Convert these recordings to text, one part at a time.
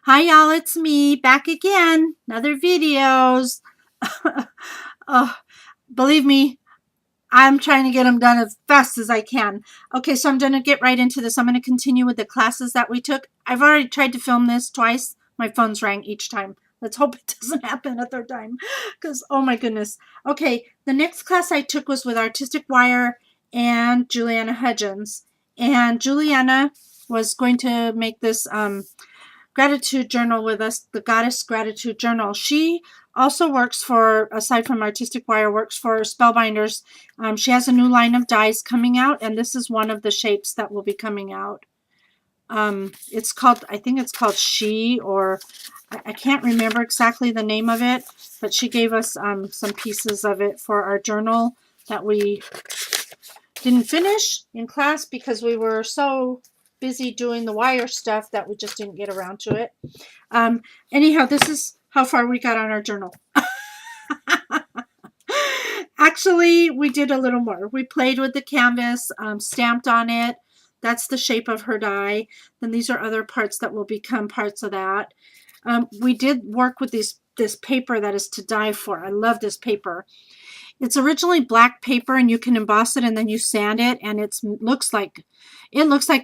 Hi y'all, it's me back again. Another videos. Oh, believe me, I'm trying to get them done as fast as I can. Okay, so I'm going to get right into this. I'm going to continue with the classes that we took. I've already tried to film this twice. My phone's rang each time. Let's hope it doesn't happen a third time because, oh my goodness. Okay, the next class I took was with Artistic Wire and Juliana Hudgins. And Juliana was going to make this gratitude journal with us, the Goddess Gratitude Journal. She also works for, aside from Artistic Wire, works for Spellbinders. She has a new line of dies coming out, and this is one of the shapes that will be coming out. It's called, I think it's called She, or I can't remember exactly the name of it, but she gave us some pieces of it for our journal that we didn't finish in class because we were so busy doing the wire stuff that we just didn't get around to it. Anyhow, this is how far we got on our journal. Actually, we did a little more. We played with the canvas, stamped on it. That's the shape of her die. Then these are other parts that will become parts of that. We did work with this paper that is to die for. I love this paper. It's originally black paper, and you can emboss it and then you sand it, and it looks like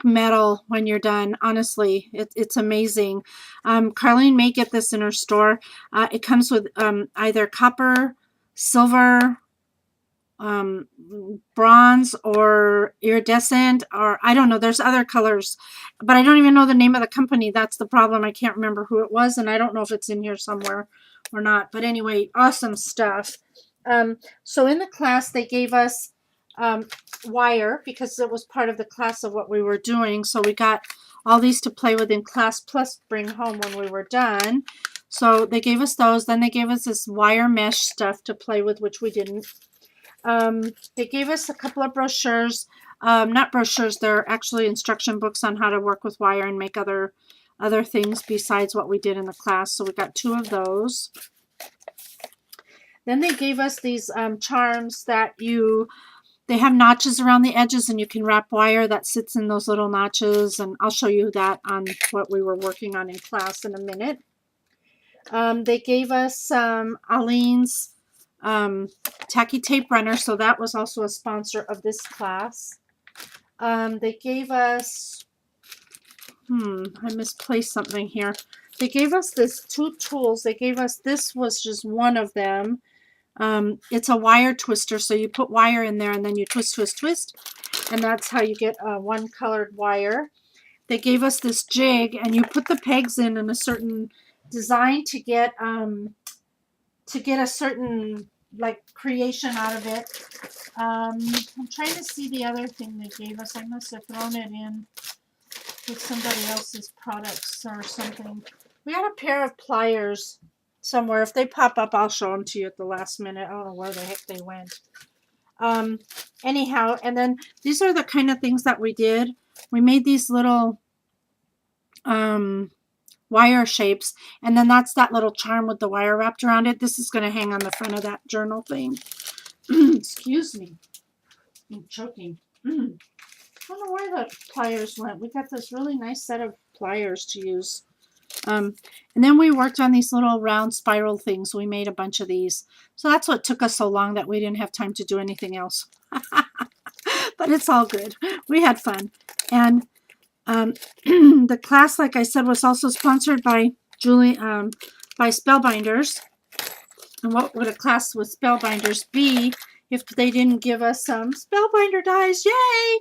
metal when you're done. Honestly, it's amazing. Carlene may get this in her store. It comes with either copper, silver, bronze, or iridescent, or I don't know. There's other colors, but I don't even know the name of the company. That's the problem. I can't remember who it was, and I don't know if it's in here somewhere or not. But anyway, awesome stuff. So in the class, they gave us wire because it was part of the class of what we were doing. So we got all these to play with in class plus bring home when we were done. So they gave us those. Then they gave us this wire mesh stuff to play with, which we didn't. They gave us a couple of brochures. Not brochures, they're actually instruction books on how to work with wire and make other things besides what we did in the class. So we got 2 of those. Then they gave us these charms that they have notches around the edges, and you can wrap wire that sits in those little notches, and I'll show you that on what we were working on in class in a minute. They gave us Aline's tacky tape runner, so that was also a sponsor of this class. They gave us, I misplaced something here. They gave us this 2 tools. They gave us, this was just one of them. It's a wire twister, so you put wire in there and then you twist, twist, twist, and that's how you get one colored wire. They gave us this jig, and you put the pegs in a certain design to get a certain like creation out of it. I'm trying to see the other thing they gave us. I must have thrown it in with somebody else's products or something. We got a pair of pliers somewhere. If they pop up, I'll show them to you at the last minute. I don't know where the heck they went. Anyhow, and then these are the kind of things that we did. We made these little wire shapes, and then that's that little charm with the wire wrapped around it. This is going to hang on the front of that journal thing. Excuse me, I'm choking. I don't know where the pliers went. We got this really nice set of pliers to use. And then we worked on these little round spiral things. We made a bunch of these. So that's what took us so long, that we didn't have time to do anything else. But it's all good. We had fun. And the class, like I said, was also sponsored by by Spellbinders. And what would a class with Spellbinders be if they didn't give us some Spellbinder dies? Yay!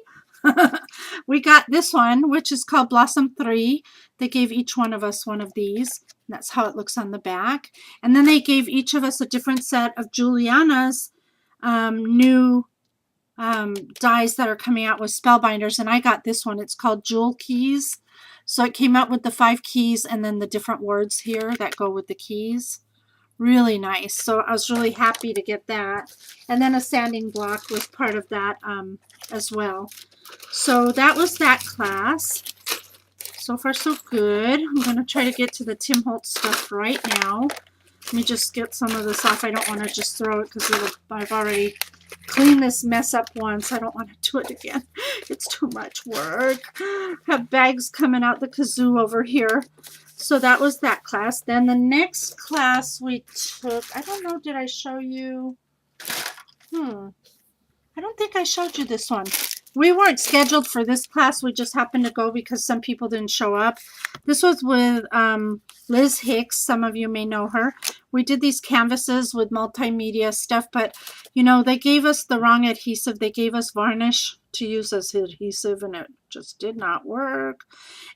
We got this one, which is called Blossom 3. They gave each one of us one of these. That's how it looks on the back. And then they gave each of us a different set of Juliana's new dies that are coming out with Spellbinders. And I got this one. It's called Jewel Keys. So it came out with the 5 keys and then the different words here that go with the keys. Really nice. So I was really happy to get that. And then a sanding block was part of that as well. So that was that class. So far, so good. I'm going to try to get to the Tim Holtz stuff right now. Let me just get some of this off. I don't want to just throw it because I've already cleaned this mess up once. I don't want to do it again. It's too much work. Have bags coming out the kazoo over here. So that was that class. Then the next class we took, I don't know, did I show you? I don't think I showed you this one. We weren't scheduled for this class. We just happened to go because some people didn't show up. This was with Liz Hicks. Some of you may know her. We did these canvases with multimedia stuff, but, you know, they gave us the wrong adhesive. They gave us varnish to use as adhesive, and it just did not work.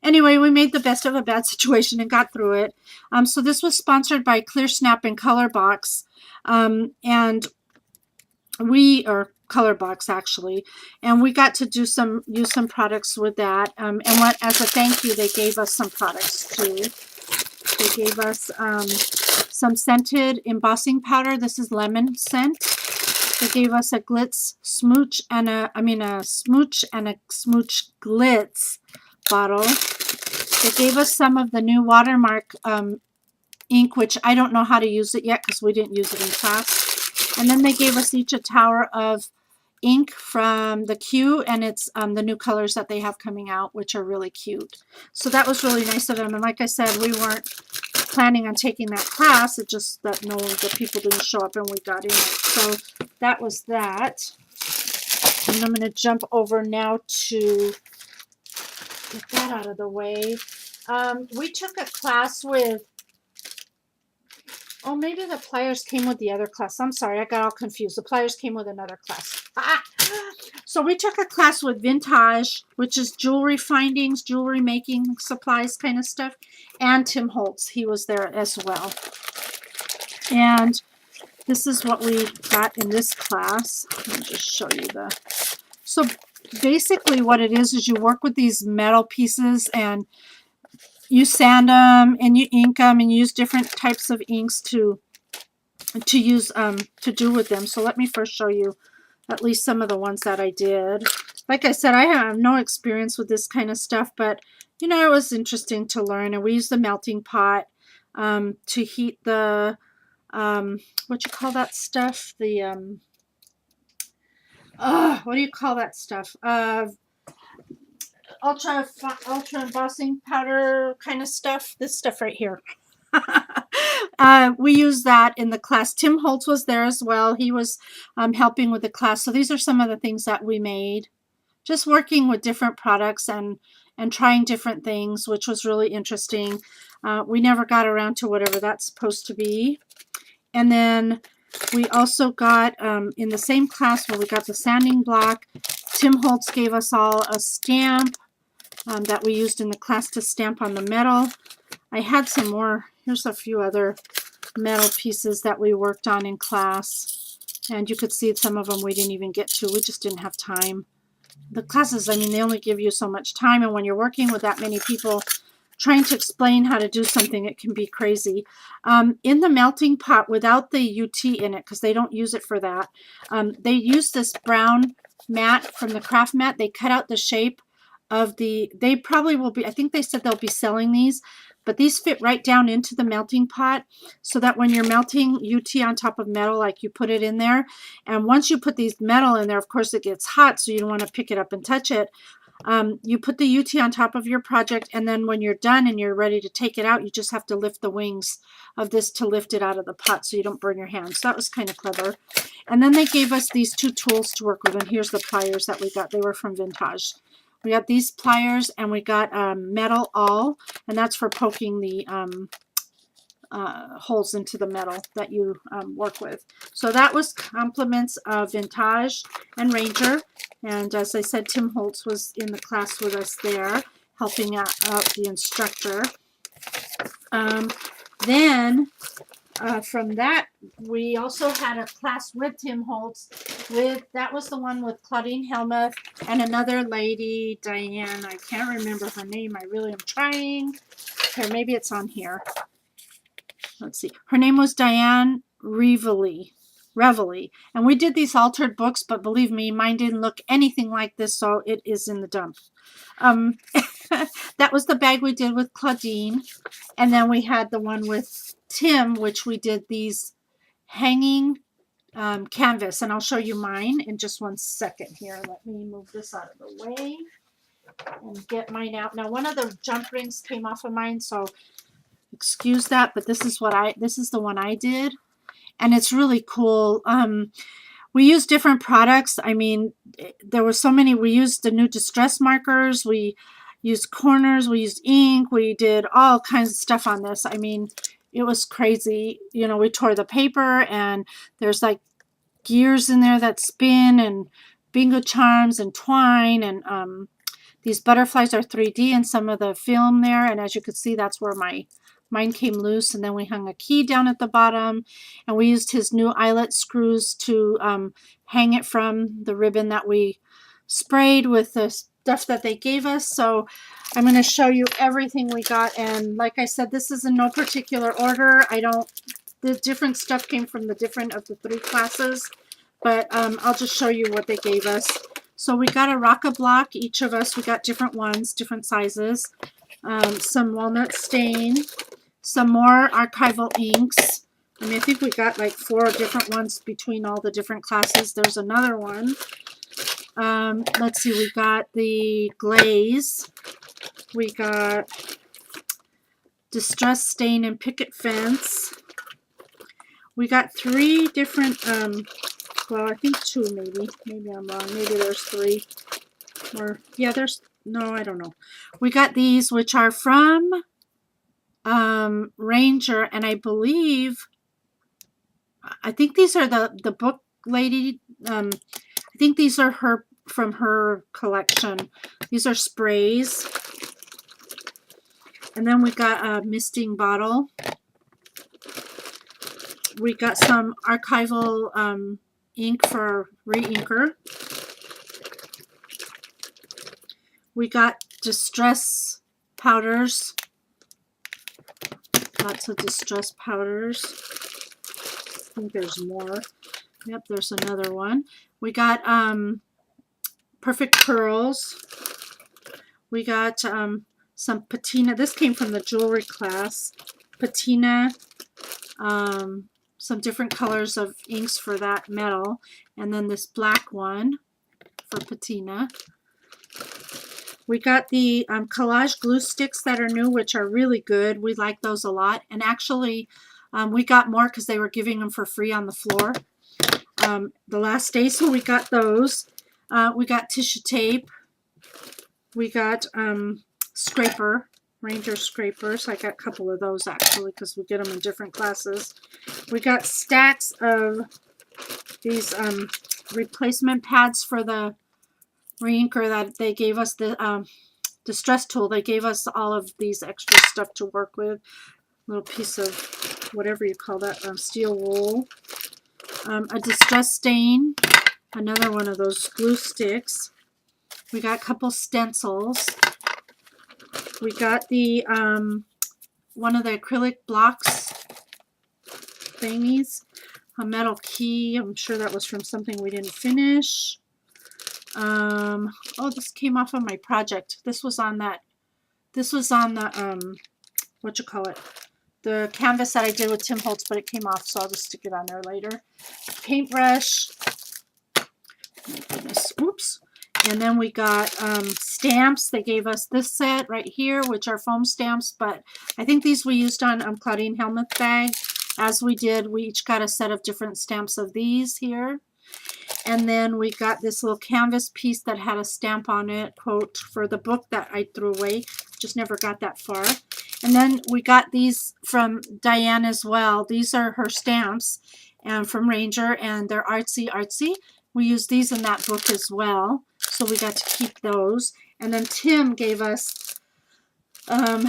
Anyway, we made the best of a bad situation and got through it. So this was sponsored by Clear Snap and Colorbox. And we are Colorbox actually, and we got to use some products with that. And what, as a thank you, they gave us some products too. They gave us some scented embossing powder. This is lemon scent. They gave us a glitz smooch and a smooch and a smooch glitz bottle. They gave us some of the new Watermark ink, which I don't know how to use it yet because we didn't use it in class. And then they gave us each a tower of ink from the Q, and it's the new colors that they have coming out, which are really cute. So that was really nice of them. And like I said, we weren't planning on taking that class. It just that the people didn't show up and we got in it. So that was that. And I'm going to jump over now to get that out of the way. We took a class with, oh, maybe the pliers came with the other class. I'm sorry, I got all confused. The pliers came with another class. So we took a class with Vintage, which is jewelry findings, jewelry making supplies kind of stuff, and Tim Holtz. He was there as well. And this is what we got in this class. Let me just show you so basically what it is you work with these metal pieces and you sand them and you ink them and use different types of inks to use to do with them. So let me first show you at least some of the ones that I did. Like I said, I have no experience with this kind of stuff, but you know, it was interesting to learn. And we used the melting pot to heat the what you call that stuff? The what do you call that stuff? Ultra embossing powder kind of stuff. This stuff right here. We used that in the class. Tim Holtz was there as well. He was helping with the class. So these are some of the things that we made. Just working with different products and trying different things, which was really interesting. We never got around to whatever that's supposed to be. And then we also got, in the same class where we got the sanding block, Tim Holtz gave us all a stamp that we used in the class to stamp on the metal. I had some more. Here's a few other metal pieces that we worked on in class. And you could see some of them we didn't even get to. We just didn't have time. The classes, I mean, they only give you so much time. And when you're working with that many people, trying to explain how to do something, it can be crazy. In the melting pot, without the UT in it, because they don't use it for that, they use this brown mat from the craft mat. They cut out the shape of they probably will be, I think they said they'll be selling these, but these fit right down into the melting pot so that when you're melting UT on top of metal, like you put it in there, and once you put these metal in there, of course it gets hot, so you don't want to pick it up and touch it. You put the UT on top of your project, and then when you're done and you're ready to take it out, you just have to lift the wings of this to lift it out of the pot so you don't burn your hands. So that was kind of clever. And then they gave us these two tools to work with, and here's the pliers that we got. They were from Vintage. We got these pliers, and we got metal awl, and that's for poking the holes into the metal that you work with. So that was compliments of Vintage and Ranger. And as I said, Tim Holtz was in the class with us there, helping out the instructor. Then from that, we also had a class with Tim Holtz. That was the one with Claudine Helmuth and another lady, Diane. I can't remember her name. I really am trying. Here, maybe it's on here. Let's see. Her name was Diane Reveley. And we did these altered books, but believe me, mine didn't look anything like this, so it is in the dump. That was the bag we did with Claudine. And then we had the one with Tim, which we did these hanging canvas. And I'll show you mine in just one second here. Let me move this out of the way and get mine out. Now, one of the jump rings came off of mine, so excuse that, but this is the one I did, and it's really cool. We used different products. I mean, there were so many. We used the new distress markers. We used corners. We used ink. We did all kinds of stuff on this. I mean, it was crazy. You know, we tore the paper, and there's like gears in there that spin, and bingo charms and twine, and these butterflies are 3D in some of the film there, and as you can see, that's where mine came loose. And then we hung a key down at the bottom, and we used his new eyelet screws to hang it from the ribbon that we sprayed with the stuff that they gave us. So I'm going to show you everything we got, and like I said, this is in no particular order. The different stuff came from the different of the 3 classes, but I'll just show you what they gave us. So we got a rock-a-block, each of us. We got different ones, different sizes. Some walnut stain, some more archival inks. I mean, I think we got like 4 different ones between all the different classes. There's another one. Let's see, we got the glaze. We got distress stain and picket fence. We got 3 different, well, I think 2 maybe. Maybe I'm wrong. Maybe there's 3. Or, yeah, no, I don't know. We got these, which are from Ranger, and I think these are the book lady. I think these are from her collection. These are sprays. And then we got a misting bottle. We got some archival ink for re-inker. We got distress powders. Lots of distress powders. I think there's more. Yep, there's another one. We got perfect pearls. We got some patina. This came from the jewelry class. Patina. Some different colors of inks for that metal, and then this black one for patina. We got the collage glue sticks that are new, which are really good. We like those a lot, and actually we got more because they were giving them for free on the floor the last day, so we got those. We got tissue tape. We got Ranger scrapers. I got a couple of those actually because we get them in different classes. We got stacks of these replacement pads for the re-inker that they gave us, the distress tool. They gave us all of these extra stuff to work with. Little piece of whatever you call that, steel wool. A distress stain. Another one of those glue sticks. We got a couple stencils. We got the one of the acrylic blocks thingies, a metal key. I'm sure that was from something we didn't finish. Oh, this came off of my project. This was on the what you call it, the canvas that I did with Tim Holtz, but it came off, so I'll just stick it on there later. Paintbrush. Oh my goodness. Oops. And then we got stamps. They gave us this set right here, which are foam stamps, but I think these we used on Claudine Helmuth's bag. As we did, we each got a set of different stamps of these here. And then we got this little canvas piece that had a stamp on it, quote, for the book that I threw away. Just never got that far. And then we got these from Diane as well. These are her stamps and from Ranger, and they're artsy. We used these in that book as well, so we got to keep those. And then Tim gave us a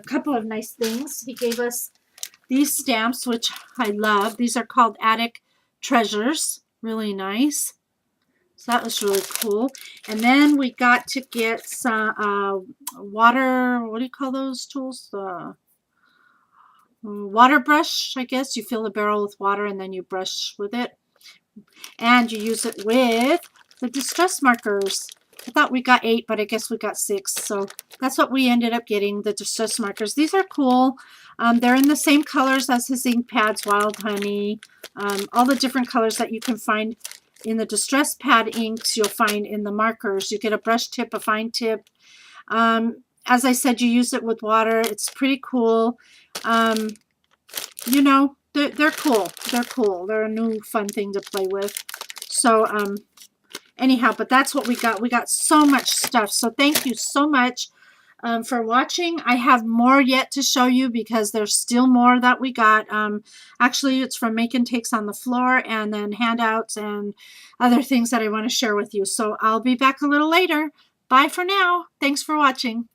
couple of nice things. He gave us these stamps, which I love. These are called Attic Treasures. Really nice. So that was really cool. And then we got to get some water, what do you call those tools? The water brush, I guess. You fill the barrel with water and then you brush with it. And you use it with the distress markers. I thought we got 8, but I guess we got 6. So that's what we ended up getting, the distress markers. These are cool. They're in the same colors as his ink pads, Wild Honey. All the different colors that you can find in the distress pad inks, you'll find in the markers. You get a brush tip, a fine tip. as I said, you use it with water. It's pretty cool. You know, they're cool. They're cool. They're a new fun thing to play with. So anyhow, but that's what we got. We got so much stuff. So thank you so much for watching. I have more yet to show you because there's still more that we got. Actually, it's from Making Takes on the Floor, and then handouts and other things that I want to share with you. So I'll be back a little later. Bye for now. Thanks for watching.